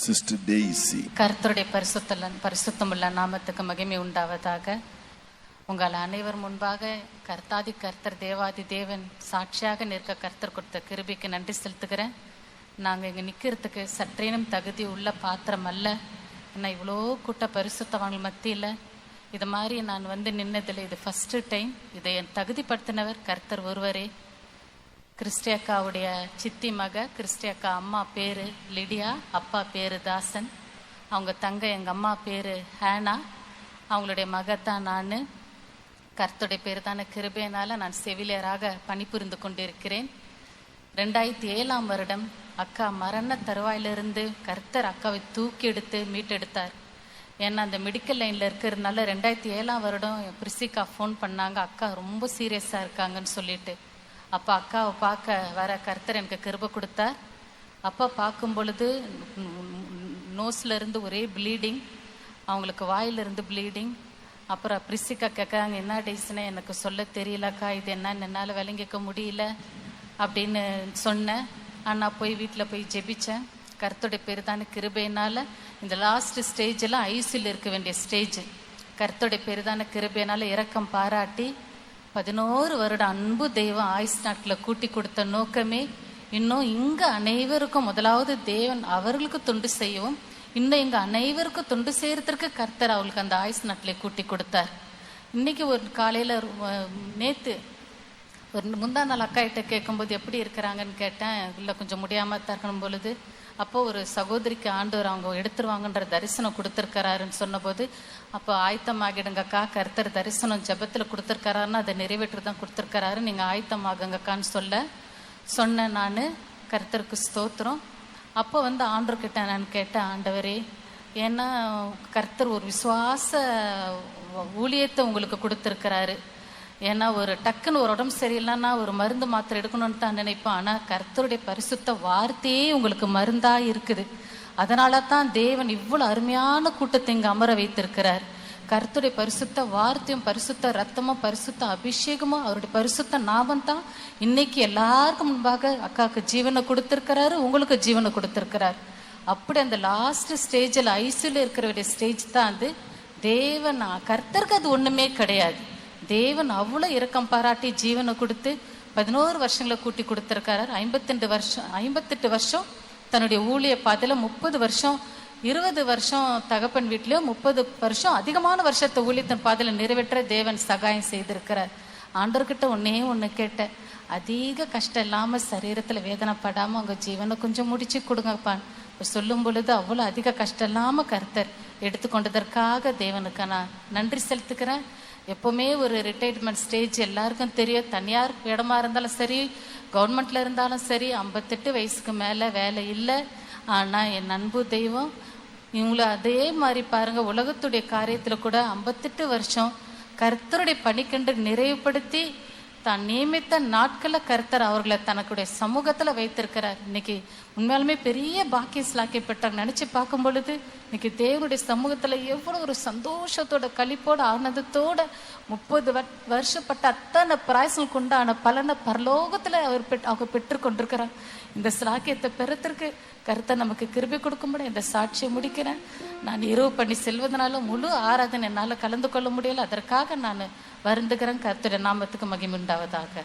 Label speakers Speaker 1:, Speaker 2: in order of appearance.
Speaker 1: Sister Daisy.
Speaker 2: கர்த்தருடைய பரிசுத்தமுள்ள நாமத்துக்கு மகிமை உண்டாவதாக. உங்கள் அனைவர் முன்பாக கர்த்தாதி கர்த்தர் தேவாதி தேவன் சாட்சியாக நிற்க கர்த்தர் கொடுத்த கிருபைக்கு நன்றி செலுத்துகிறேன். நாங்கள் இங்கே நிற்கிறதுக்கு சற்றேனும் தகுதி உள்ள பாத்திரம் அல்ல. ஏன்னா இவ்வளோ கூட்ட பரிசுத்தவங்கள் மத்தியில் இது மாதிரி நான் வந்து நின்னதில் இது ஃபஸ்ட்டு டைம். இதை என் தகுதிப்படுத்தினவர் கர்த்தர் ஒருவரே. கிறிஸ்டி அக்காவுடைய சித்தி மக, கிறிஸ்டி அக்கா அம்மா பேர் லிடியா, அப்பா பேர் தாசன். அவங்க தங்க எங்கள் அம்மா பேர் ஹேனா. அவங்களுடைய மகத்தான் நான். கர்த்தருடைய பேர் தானே கிருபையினால் நான் செவிலியராக பணிபுரிந்து கொண்டிருக்கிறேன். 2007 வருடம் அக்கா மரண தருவாயிலிருந்து கர்த்தர் அக்காவை தூக்கி எடுத்து மீட்டெடுத்தார். ஏன்னா அந்த மெடிக்கல் லைனில் இருக்கிறதுனால 2007 வருடம் பிரிசிகா ஃபோன் பண்ணாங்க, அக்கா ரொம்ப சீரியஸாக இருக்காங்கன்னு சொல்லிட்டு. அப்போ அக்காவை பார்க்க வர கர்த்தர் எனக்கு கிருபை கொடுத்தார். அப்போ பார்க்கும் பொழுது நோஸ்லேருந்து ஒரே ப்ளீடிங், அவங்களுக்கு வாயிலிருந்து ப்ளீடிங். அப்புறம் பிரிசிகா கேட்குறாங்க, என்ன டேஸ்னே எனக்கு சொல்ல தெரியலக்கா, இது என்னன்னு என்னால் விளங்கிக்க முடியல அப்படின்னு சொன்னேன். ஆனால் போய் வீட்டில் போய் ஜெபித்தேன். கர்த்தருடைய பேர் தானே கிருபையினால் இந்த லாஸ்ட் ஸ்டேஜெல்லாம் ஐசியில் இருக்க வேண்டிய ஸ்டேஜ். கர்த்தருடைய பேர் தானே கிருபையினால் இரக்கம் பாராட்டி 11 வருடம் அன்பு தெய்வம் ஆயுஸ் நாட்டில் கூட்டி கொடுத்த நோக்கமே இன்னும் இங்கே அனைவருக்கும் முதலாவது தேவன் அவர்களுக்கு தொண்டு செய்யவும், இன்னும் இங்கே அனைவருக்கும் தொண்டு செய்யறதுக்கு கர்த்தர் அவங்களுக்கு அந்த ஆயுஸ் நாட்டில் கூட்டி கொடுத்தார். இன்னைக்கு ஒரு காலையில் நேற்று ஒரு முந்தா நாள் அக்காகிட்ட கேட்கும்போது எப்படி இருக்கிறாங்கன்னு கேட்டேன். இல்லை கொஞ்சம் முடியாமல் தரணும் பொழுது அப்போ ஒரு சகோதரிக்கு ஆண்டவர் அவங்க எடுத்துருவாங்கன்ற தரிசனம் கொடுத்துருக்கிறாருன்னு சொன்னபோது, அப்போ ஆயத்தமாகிடுங்கக்கா, கர்த்தர் தரிசனம் ஜபத்தில் கொடுத்துருக்காருன்னா அதை நிறைவேற்றி தான் கொடுத்துருக்காரு, நீங்கள் ஆயத்தமாகுங்கக்கான்னு சொன்னேன் நான். கர்த்தருக்கு ஸ்தோத்திரம். அப்போ வந்து ஆண்டவர்கிட்ட நான் கேட்டேன், ஆண்டவரே ஏன்னா கர்த்தர் ஒரு விசுவாச ஊழியத்தை உங்களுக்கு கொடுத்துருக்கிறாரு. ஏன்னா ஒரு டக்குன்னு ஒரு உடம்பு சரியில்லைன்னா ஒரு மருந்து மாத்திரை எடுக்கணும்னு தான் நினைப்பேன். ஆனால் கர்த்தருடைய பரிசுத்த வார்த்தையே உங்களுக்கு மருந்தாக இருக்குது. அதனால தான் தேவன் இவ்வளோ அருமையான கூட்டத்தை இங்கே அமர வைத்திருக்கிறார். கர்த்தருடைய பரிசுத்த வார்த்தையும் பரிசுத்த ரத்தமும் பரிசுத்த அபிஷேகமும் அவருடைய பரிசுத்த நாமம் தான் இன்னைக்கு எல்லாருக்கும் முன்பாக அக்காவுக்கு ஜீவனை கொடுத்துருக்கிறாரு, உங்களுக்கு ஜீவனை கொடுத்துருக்கிறார். அப்படி அந்த லாஸ்ட் ஸ்டேஜில் ஐசியூல இருக்கிற ஸ்டேஜ் தான் அது. தேவன் கர்த்தருக்கு அது ஒன்றுமே கிடையாது. தேவன் அவ்வளோ இரக்கம் பாராட்டி ஜீவனை கொடுத்து 11 வருஷங்களை கூட்டி கொடுத்துருக்காரு. 58 வருஷம் தன்னுடைய ஊழிய பாதையில், 30 வருஷம் 20 வருஷம் தகப்பன் வீட்லேயும், 30 வருஷம் அதிகமான வருஷத்தை ஊழியத்தின் பாதையில் நிறைவேற்ற தேவன் சகாயம் செய்திருக்கிறார். ஆண்டவர்கிட்ட ஒன்று கேட்டேன், அதிக கஷ்டம் இல்லாமல் சரீரத்தில் வேதனைப்படாமல் அவங்க ஜீவனை கொஞ்சம் முடிச்சு கொடுங்கப்பான்னு சொல்லும் பொழுது அவ்வளோ அதிக கஷ்டம் இல்லாமல் கர்த்தர் எடுத்துக்கொண்டதற்காக தேவனுக்கு நான் நன்றி செலுத்துக்கிறேன். எப்போவுமே ஒரு ரிட்டையர்மெண்ட் ஸ்டேஜ் எல்லாருக்கும் தெரியும். தனியார் இடமா இருந்தாலும் சரி, கவர்மெண்ட்ல இருந்தாலும் சரி, 58 வயசுக்கு மேலே வேலை இல்லை. ஆனால் என் அன்பு தெய்வம் இவங்கள அதே மாதிரி பாருங்க, உலகத்துடைய காரியத்தில் கூட 58 வருஷம் கர்த்தருடைய பணிக்கென்று நிறைவுபடுத்தி தான் நியமித்த நாட்களை கர்த்தர் அவர்களை தனக்குடைய சமூகத்தில் வைத்திருக்கிறார். இன்னைக்கு உண்மையாலுமே பெரிய பாக்கியஸ்லாக்கப்பட்டாங்க. நினச்சி பார்க்கும் பொழுது இன்னைக்கு தேவனுடைய சமூகத்தில் எவ்வளோ ஒரு சந்தோஷத்தோட களிப்போட ஆனந்தத்தோட 30 வருஷப்பட்ட அத்தனை பிராயசங்களுக்கு உண்டான பலனை பரலோகத்தில் அவங்க பெற்று கொண்டிருக்கிறார். இந்த சாக்கியத்தை பெறத்திற்கு கர்த்தர் நமக்கு கிருபை கொடுக்கும்படி இந்த சாட்சியை முடிக்கிறேன். நான் இரவு பண்ணி செல்வதனால முழு ஆராதனை என்னால் கலந்து கொள்ள முடியல. அதற்காக நான் வருந்துகிறேன். கர்த்தருடைய நாமத்துக்கு மகிமை உண்டாவதாக.